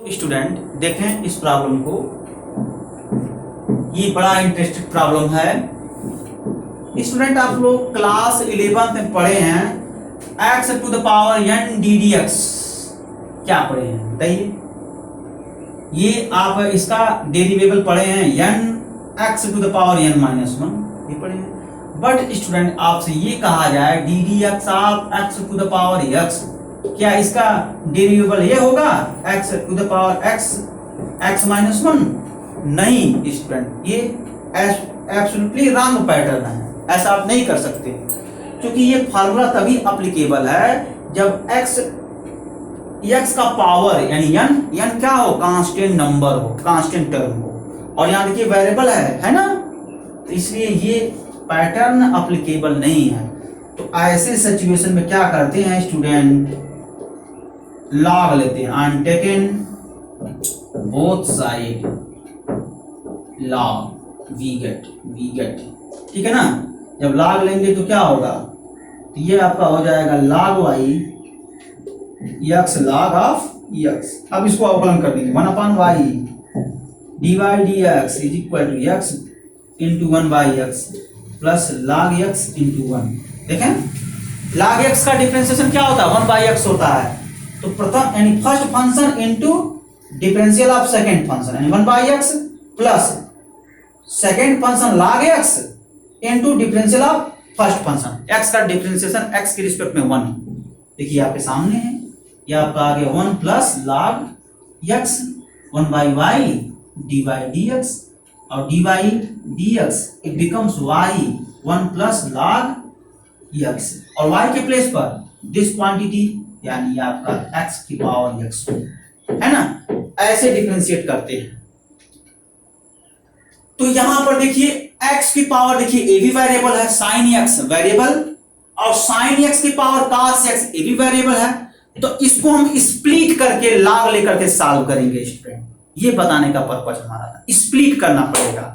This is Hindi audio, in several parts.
स्टूडेंट देखें इस प्रॉब्लम को। ये बड़ा इंटरेस्टिंग प्रॉब्लम है। स्टूडेंट आप लोग क्लास 11th में पढ़े हैं x to the power n ddx। क्या पढ़े हैं बताइए? ये आप इसका डेरिवेबल पढ़े हैं n x to the power n minus 1, ये पढ़े हैं। बट स्टूडेंट आपसे ये कहा जाए ddx of x to the power x, क्या इसका डेरिवेबल ये होगा x to the power x minus 1? नहीं स्टूडेंट, ये एब्सोल्युटली रॉन्ग पैटर्न है। ऐसा आप नहीं कर सकते, क्योंकि ये फार्मूला तभी अप्लीकेबल है जब x का पावर यानी n क्या हो, कांस्टेंट नंबर हो, कांस्टेंट टर्म हो, और यहाँ देखिए वेरिएबल है ना, तो इसलिए ये पैटर्न अप्लीकेबल नहीं है। तो ऐसे सिचुएशन में क्या करते हैं स्टूडेंट, लॉग लेते हैं। I am taking both side log we get, ठीक है ना। जब लॉग लेंगे तो क्या होगा, तो ये आपका हो जाएगा log y x log of x। अब इसको अवकलन कर देंगे 1/y dy dx is equal to x into 1/x plus log x into 1। देखें log x का डिफरेंशिएशन क्या होता है, 1/x होता है। तो प्रथम यानी first function into differential of second function यानी 1/x plus second function log x into differential of first function. x का डिफरेंशिएशन x के रिस्पेक्ट में 1, देखिए आपके सामने है। यह आपका आ गया 1 plus log x 1/y dy dx और dy dx it becomes y 1 plus log x, और y के प्लेस पर दिस क्वांटिटी यानी आपका x की पावर x है ना। ऐसे डिफरेंशिएट करते हैं। तो यहां पर देखिए x की पावर, देखिए ए भी वेरिएबल है, sin x वेरिएबल, और sin x की पावर cos x ए भी वेरिएबल है। तो इसको हम स्प्लिट करके log लेकर के सॉल्व करेंगे स्टूडेंट। ये बताने का पर्पस हमारा था, स्प्लिट करना पड़ेगा।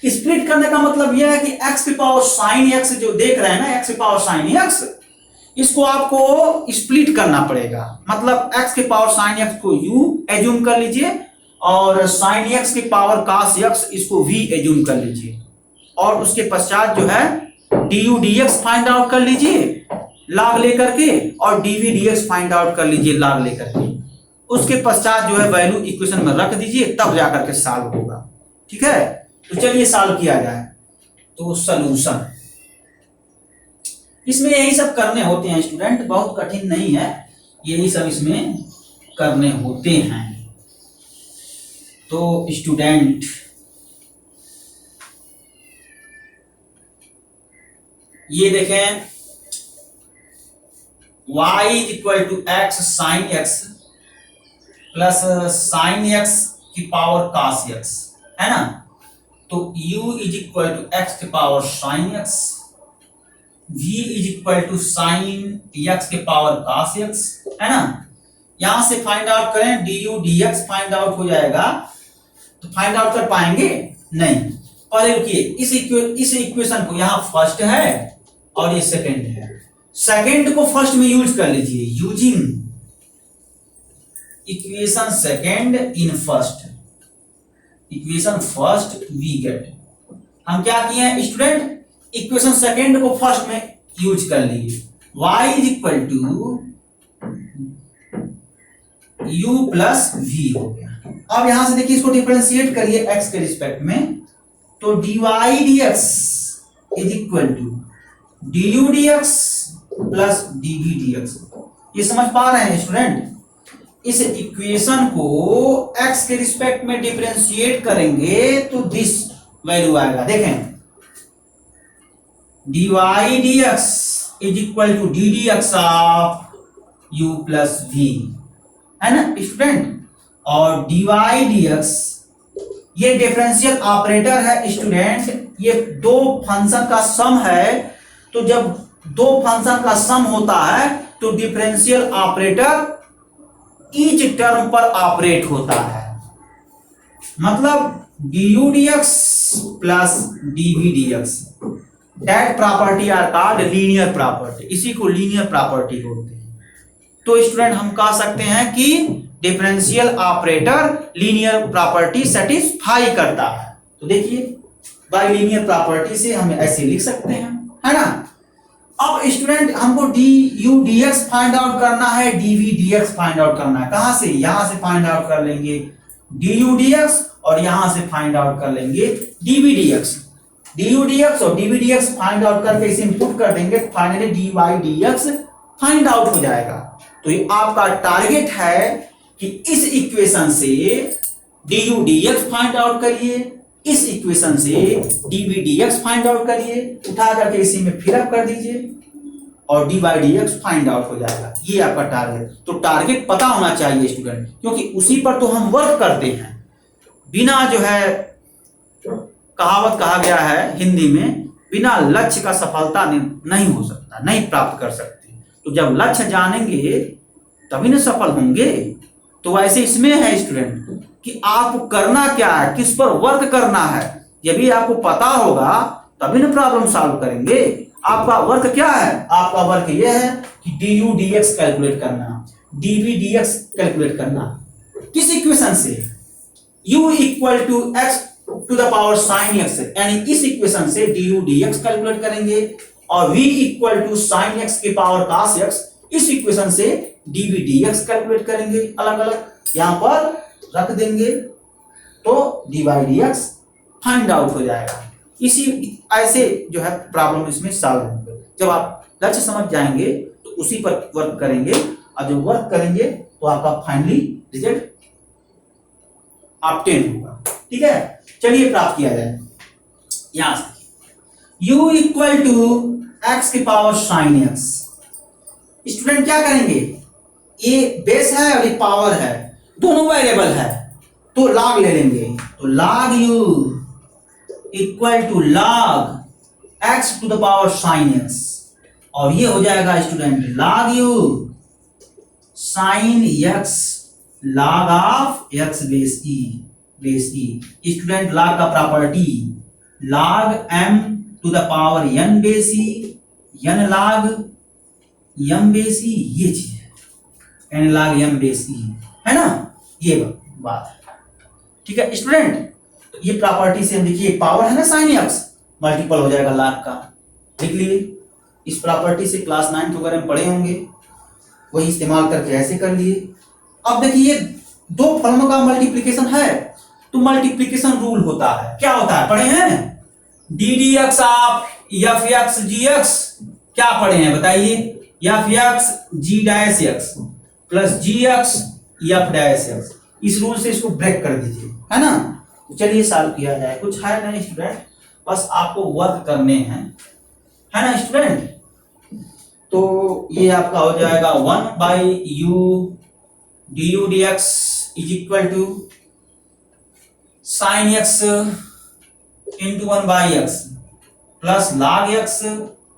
स्प्लिट करने का मतलब यह है कि x की पावर sin x जो देख रहे हैं ना, x की पावर sin x, इसको आपको स्प्लिट करना पड़ेगा। मतलब x की पावर sin x को u एज्यूम कर लीजिए और sin x की पावर cos x इसको v एज्यूम कर लीजिए, और उसके पश्चात जो है du dx फाइंड आउट कर लीजिए log लेकर के, और dv dx फाइंड आउट कर लीजिए log लेकर के। उसके पश्चात जो है वैल्यू इक्वेशन में रख दीजिए, तब जाकर के सॉल्व होगा। ठीक है, तो चलिए सॉल्व किया जाए। तो सॉल्यूशन इसमें यही सब करने होते हैं स्टूडेंट, बहुत कठिन नहीं है, यही सब इसमें करने होते हैं। तो स्टूडेंट ये देखें y is equal to x sine x plus sine x की पावर cos x है ना। तो u is equal to x की power sine x, v is equal to sine x के पावर cos x है ना। यहां से फाइंड आउट करें du dx फाइंड आउट हो जाएगा, तो फाइंड आउट कर पाएंगे नहीं। पहले रुकिए, इस इक्वेशन को यहां फर्स्ट है और ये सेकंड है, सेकंड को फर्स्ट में यूज कर लीजिए। Using equation second in first, equation first we get. हम क्या किए हैं स्टूडेंट, इक्वेशन सेकंड को फर्स्ट में यूज कर लीजिए। y is equal to u plus v हो गया। अब यहां से देखिए इसको डिफरेंशिएट करिए x के रिस्पेक्ट में, तो dy dx is equal to du dx plus dv dx। ये समझ पा रहे हैं स्टूडेंट? इस इक्वेशन को x के रिस्पेक्ट में डिफरेंशिएट करेंगे तो दिस वैल्यू आएगा। देखें dy dx is equal to ddx of u plus v है ना स्टूडेंट। और dy dx ये डिफरेंशियल ऑपरेटर है स्टूडेंट, ये दो फंक्शन का सम है। तो जब दो फंक्शन का सम होता है तो डिफरेंशियल ऑपरेटर ईच टर्म पर ऑपरेट होता है। मतलब du dx plus dv dx, that property are called linear property, इसी को लीनियर प्रॉपर्टी बोलते हैं। तो स्टूडेंट हम कह सकते हैं कि differential operator linear property satisfy करता है। तो देखिए बाय लीनियर प्रॉपर्टी से हम ऐसे लिख सकते हैं, है ना। अब स्टूडेंट हमको d U D x find out करना है, d v D x find out करना है। कहां से? यहां से फाइंड आउट कर लेंगे डी यू डी एक्स और यहां से फाइंड आउट कर लेंगे DV D X. D U D X और DV D x find out करके इसे इनपुट कर देंगे, finally D Y D x find out हो जाएगा। तो ये आपका टारगेट है कि इस इक्वेशन से d U D x find out करिए, इस इक्वेशन से d v D x find out करिए, उठा करके इसी में फिलअप कर दीजिए और d Y D x find out हो जाएगा। ये आपका टारगेट। तो टारगेट पता होना चाहिए स्टूडेंट, क्योंकि उसी पर तो हम वर्क करते हैं। बिना जो है कहावत कहा गया है हिंदी में, बिना लक्ष्य का सफलता नहीं हो सकता, नहीं प्राप्त कर सकते। तो जब लक्ष्य जानेंगे तभी ना सफल होंगे। तो वैसे इसमें है स्टूडेंट कि आपको करना क्या है, किस पर वर्क करना है, ये भी आपको पता होगा तभी ना प्रॉब्लम सॉल्व करेंगे। आपका वर्क क्या है? आपका वर्क ये है कि d U D x calculate करना, डीवी डी एक्स कैलकुलेट करना। किस इक्वेशन से? u equal to x to the power sine x, यानी इस इक्वेशन से d U D x calculate करेंगे और v equal to sine x की पावर cos x, इस इक्वेशन से dv dx कैलकुलेट करेंगे। अलग अलग यहां पर रख देंगे तो dy dx फाइंड आउट हो जाएगा। इसी ऐसे जो है प्रॉब्लम इसमें सॉल्व होंगे। जब आप लक्ष्य समझ जाएंगे तो उसी पर वर्क करेंगे और जब वर्क करेंगे तो आपका फाइनली रिजल्ट ऑब्टेन होगा। ठीक है, चलिए प्राप्त किया जाए। यहां से u इक्वल टू एक्स की पावर साइन एक्स। स्टूडेंट क्या करेंगे? ये बेस है और ये पावर है, दोनों वेरिएबल है, तो लॉग ले लेंगे। तो log u equal to log X to the power sine X, और ये हो जाएगा student log u sine X log of X base E. Student log का property log m to the power n base E, n log m base E, ये चीज है n log m base E, है ना, ये बात है। ठीक है स्टूडेंट, तो ये प्रॉपर्टी से हम देखिए पावर है ना साइन एक्स, मल्टीपल हो जाएगा log का, लिख लिए। इस प्रॉपर्टी से क्लास 9 वगैरह में पढ़े होंगे, वही इस्तेमाल करके ऐसे कर लिए। अब देखिए दो फलनों का मल्टीप्लिकेशन है तो मल्टीप्लिकेशन रूल होता है, क्या होता है पढ़े हैं? D d x of f x g x, क्या पढ़े हैं बताइए? F x g dash x plus g x f dash x. इस रूल से इसको ब्रेक कर दीजिए, है ना। तो चलिए सॉल्व किया जाए। कुछ है नहीं स्टूडेंट, बस आपको वर्क करने हैं, है ना स्टूडेंट। तो ये आपका हो जाएगा 1 by U D U D X is equal to sine X into 1 by X plus log X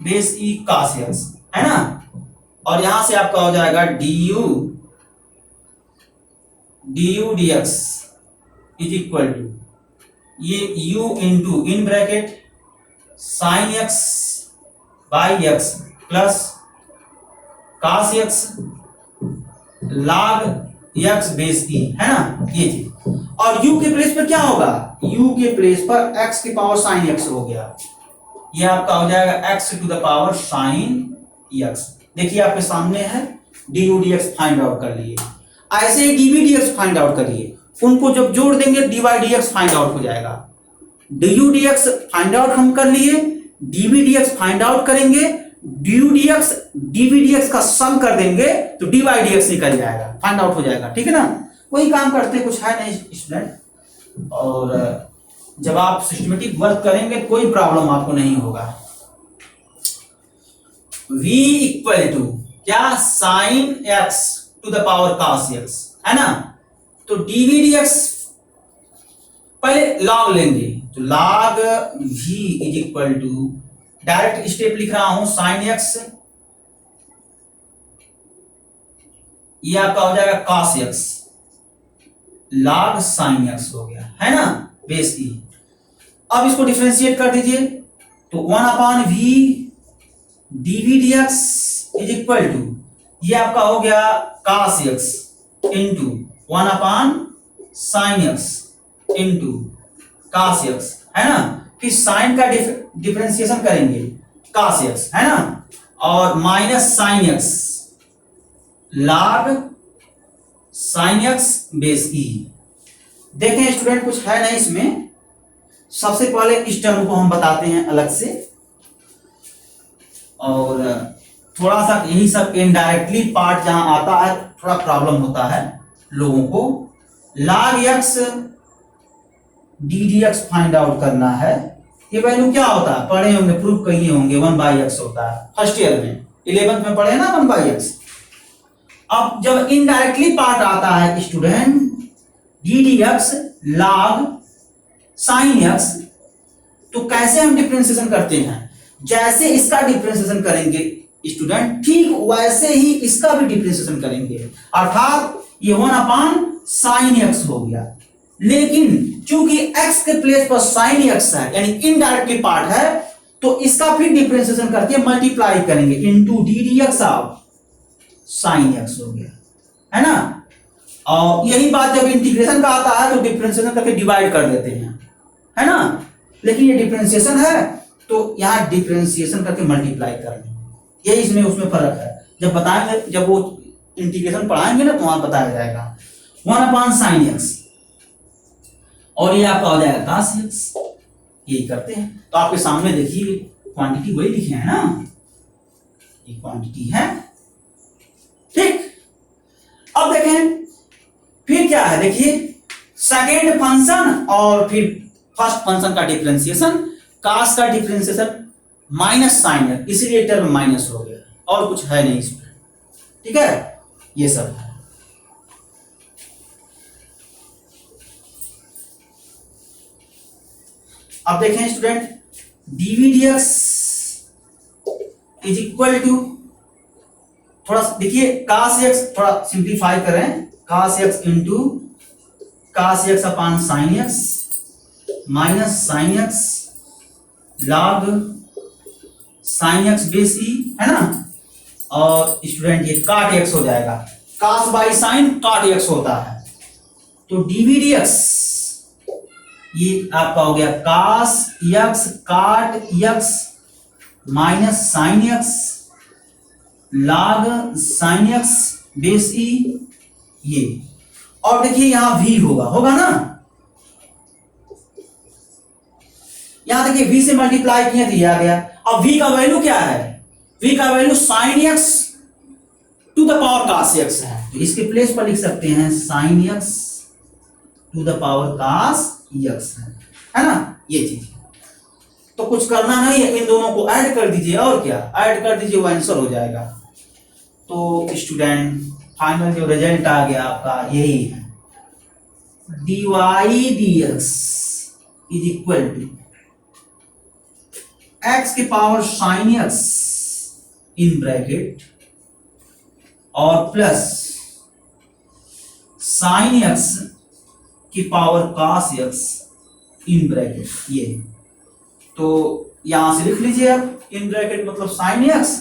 base E cos X, है ना। और यहां से आपका हो जाएगा D U D X is equal to ये u into in bracket sine X by X plus cos X log X base E, है ना, ये चीज। और u के प्लेस पर क्या होगा? u के प्लेस पर x की पावर साइन x हो गया, ये आपका हो जाएगा x to the power sine x। देखिए आपके सामने है d U D x find out कर लिए, ऐसे ही d v D x find out करिए, उनको जब जोड़ देंगे d Y D x find out हो जाएगा। D U D x find out हम कर लिए, d v D x find out करेंगे, d U D x d v D x का सम कर देंगे तो डी वाई डी एक्स निकल जाएगा, फाइंड आउट हो जाएगा। ठीक है ना, वही काम करते, कुछ है नहीं स्टूडेंट। और जब आप सिस्टमेटिक वर्क करेंगे कोई प्रॉब्लम आपको नहीं होगा। v इक्वल टू क्या? Sine x to the power cos x, है ना। तो dv dx पहले लॉग लेंगे, तो log v is equal to direct step लिख रहा हूं साइन x, ये आपका हो जाएगा cos x log sine x हो गया, है ना, बेस ई। अब इसको डिफरेंशिएट कर दीजिए, तो 1 upon v dv dx is equal to ये आपका हो गया cos x into 1/sin x into cos x, है ना। फिर साइन का डिफरेंशिएशन करेंगे cos x, है ना, और minus sin x log sin x base e। देखें स्टूडेंट, कुछ है नहीं इसमें। सबसे पहले इस टर्म को हम बताते हैं अलग से, और थोड़ा सा यही सब इनडायरेक्टली पार्ट जहां आता है थोड़ा प्रॉब्लम होता है लोगों को। log x ddx find out करना है। ये वैल्यू क्या होता है, पढ़े होंगे, प्रूफ किए होंगे, 1/x होता है फर्स्ट ईयर में, 11th में पढ़े ना 1/x। अब जब इनडायरेक्टली पार्ट आता है student ddx log sin x, तो कैसे हम डिफरेंशिएशन करते हैं, जैसे इसका डिफरेंशिएशन करेंगे स्टूडेंट, ठीक वैसे ही इसका भी डिफरेंशिएशन करेंगे, अर्थात ये 1/sin x हो गया। लेकिन चूंकि x के प्लेस पर sin x है, यानी इनडायरेक्टली पार्ट है, तो इसका फिर डिफरेंशिएशन करके मल्टीप्लाई करेंगे into ddx of sin x हो गया, है ना। और यही बात जब इंटीग्रेशन का आता है तो डिफरेंशिएशन करके डिवाइड कर देते हैं, है ना। लेकिन ये डिफरेंशिएशन है तो यहां डिफरेंशिएशन करके मल्टीप्लाई कर लेंगे, यही इसमें उसमें फर्क है। जब बताएंगे, जब वो इंटीग्रेशन पढ़ाएंगे ना तो वहां बताया जाएगा 1/sin x, और ये आपका हो जाएगा cos x। यही करते हैं। तो आपके सामने देखिए क्वांटिटी वही लिखे हैं ना, ये क्वांटिटी है, ठीक। अब देखें फिर क्या है, देखिए सेकेंड फंक्शन और फिर फर्स्ट फंक्शन का डिफरेंशिएशन, cos का डिफरेंशिएशन माइनस sin है, इसीलिए टर्म माइनस हो गया, और कुछ है नहीं इसमें, ठीक है। ये सब है। अब देखें student, dv dx is equal to, थोड़ा देखिए cos x, थोड़ा सिंप्लीफाई करें, cos x into cos x upon sin x minus sin x log sin x base e, है ना। और स्टूडेंट ये cot x हो जाएगा, cos by sin cot x होता है, तो dv dx ये आपका हो गया cos x cot x minus sin x log sin x base e, ये। और देखिए यहां v होगा ना, यहां देखिए v से मल्टीप्लाई किया तो ये आ गया। अब v का वैल्यू क्या है, v का value sin x to the power cos x है, तो इसके प्लेस पर लिख सकते हैं sin x to the power cos x है ना, ये चीज। तो कुछ करना नहीं है, इन दोनों को ऐड कर दीजिए, और क्या ऐड कर दीजिए, वो आंसर हो जाएगा। तो स्टूडेंट फाइनल जो रिजल्ट आ गया आपका यही है, dy dx is equal to x की power sin x in bracket और प्लस sin x की power cos x in bracket, ये। तो यहां से लिख लीजिए आप, इन ब्रैकेट मतलब sin x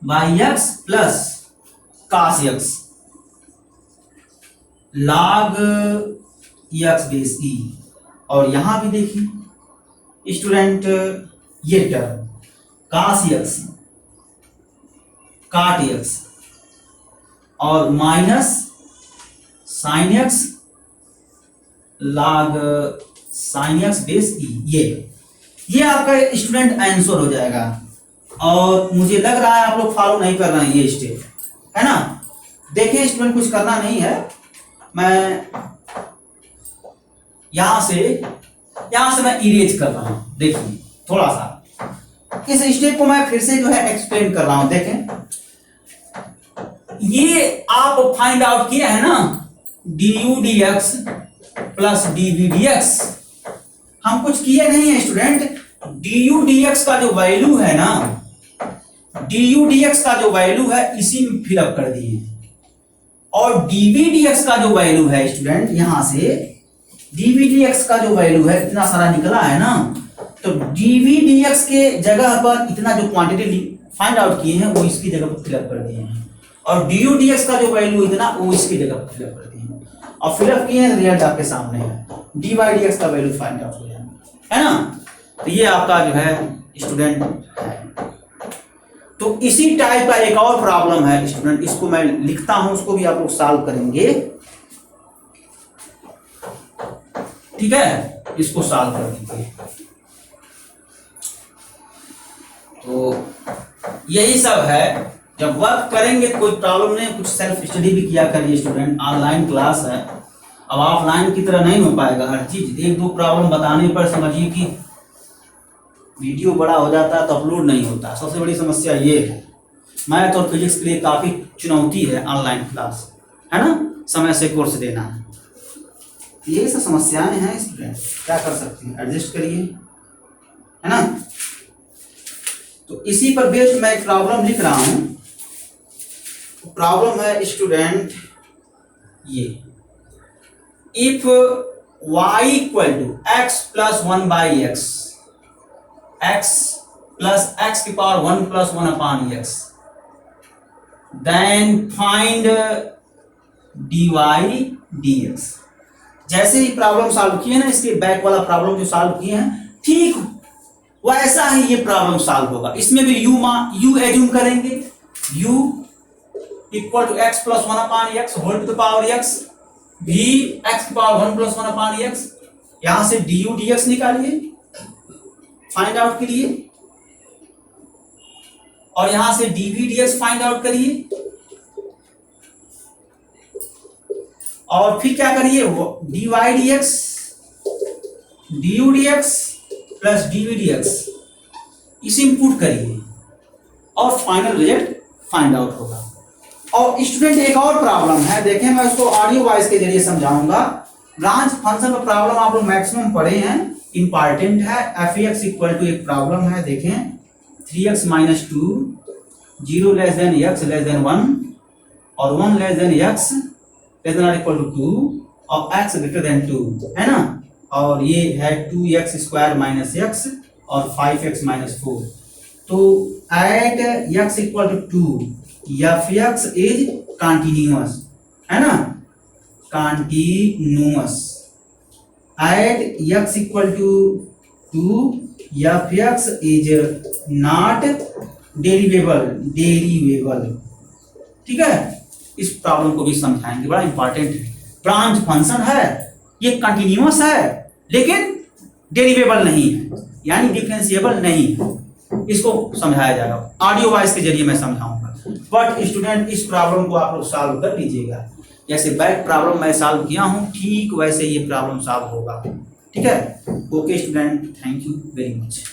by x plus cos x log x base e। और यहां भी देखिए स्टूडेंट, ये term cos x cot x और minus sin x log sin x base e, ये आपका स्टूडेंट आंसर हो जाएगा। और मुझे लग रहा है आप लोग फॉलो नहीं कर रहे हैं ये स्टेप, है ना। देखिए स्टूडेंट, कुछ करना नहीं है, मैं यहां से मैं इरेज कर रहा हूं। देखिए थोड़ा सा इस स्टेप को मैं फिर से जो है एक्सप्लेन कर रहा हूं। देखें, ये आप फाइंड आउट किया है ना, du dx plus dv dx, हम कुछ किए नहीं है स्टूडेंट। du dx का जो वैल्यू है ना, du dx का जो वैल्यू है इसी में फिलअप कर दिए, और dv dx का जो वैल्यू है स्टूडेंट, यहां से dv dx का जो वैल्यू है इतना सारा निकला है ना, तो dv dx के जगह पर इतना जो क्वांटिटी फाइंड आउट किए हैं वो इसकी जगह पर फिलअप कर दिए हैं। और du dx का जो वैल्यू है ना वो इसकी जगह पर फिलअप कर दिए और फिलअप किए हैं, रिजल्ट आपके सामने है, dy dx का वैल्यू फाइंड आउट हो जाएगा, है ना। तो ये आपका जो है स्टूडेंट है। तो इसी टाइप का एक और प्रॉब्लम है स्टूडेंट, इसको मैं लिखता हूं, उसको भी आप लोग सॉल्व करेंगे, ठीक है, इसको सॉल्व कर दीजिए। तो यही सब है, जब वर्क करेंगे कोई प्रॉब्लम नहीं, कुछ सेल्फ स्टडी भी किया करिए स्टूडेंट, ऑनलाइन क्लास है, अब ऑफलाइन की तरह नहीं हो पाएगा हर चीज, एक दो प्रॉब्लम बताने पर समझिए कि वीडियो बड़ा हो जाता है तो अपलोड नहीं होता, सबसे बड़ी समस्या ये है। मैथ और फिजिक्स के लिए काफी चुनौती है ऑनलाइन क्लास, है ना, समय से कोर्स देना है, ये सब समस्याएं हैं स्टूडेंट, क्या कर सकते हैं, एडजस्ट करिए, है ना। तो इसी पर बेस्ड मैं एक प्रॉब्लम लिख रहा हूं, प्रॉब्लम है स्टूडेंट ये, if y equal to x plus 1 by x, x plus x की power 1 plus 1 upon x, then find dy dx। जैसे ही प्रॉब्लम सॉल्व किए ना, इसके बैक वाला प्रॉब्लम जो सॉल्व किए हैं ठीक वैसा ही ये प्रॉब्लम सॉल्व होगा, इसमें भी u एज्यूम करेंगे, u equal to x plus 1 upon x whole to the power x, भी x की पावर 1 प्लस 1 अपॉन x, यहां से du dx निकालिए फाइंड आउट के लिए, और यहां से dv dx फाइंड आउट करिए, और फिर क्या करिए, dy dx du dx plus dv dx इसे इंपुट करिए और फाइनल रिजल्ट फाइंड आउट होगा। और स्टूडेंट एक और प्रॉब्लम है, देखें मैं उसको ऑडियो वॉइस के जरिए समझाऊंगा। ब्रांच फंक्शन में प्रॉब्लम आप लोग मैक्सिमम पढ़े हैं, इंपॉर्टेंट है। एफ एक्स इक्वल टू एक प्रॉब्लम है, देखें 3x minus 2 0 less than x less than 1 और 1 लेस देन x लेस देन इक्वल टू 2 और x ग्रेटर देन 2, है ना। और ये है 2x स्क्वायर माइनस x और 5x माइनस 4। तो at x equal to 2 f x is continuous, है ना, continuous. At x equal to 2 f x is not derivable, ठीक है। इस प्रॉब्लम को भी समझाएंगे, बड़ा इंपॉर्टेंट है। ब्रांच फंक्शन है, ये कंटिन्यूअस है लेकिन डेरिवेबल नहीं है, यानी डिफरेंशिएबल नहीं है, इसको समझाया जाएगा ऑडियो वॉइस के जरिए मैं समझाऊंगा। बट स्टूडेंट इस प्रॉब्लम को आप लोग सॉल्व कर लीजिएगा, जैसे बैक प्रॉब्लम मैं सॉल्व किया हूं ठीक वैसे ये प्रॉब्लम सॉल्व होगा, ठीक है। Okay student, thank you very much.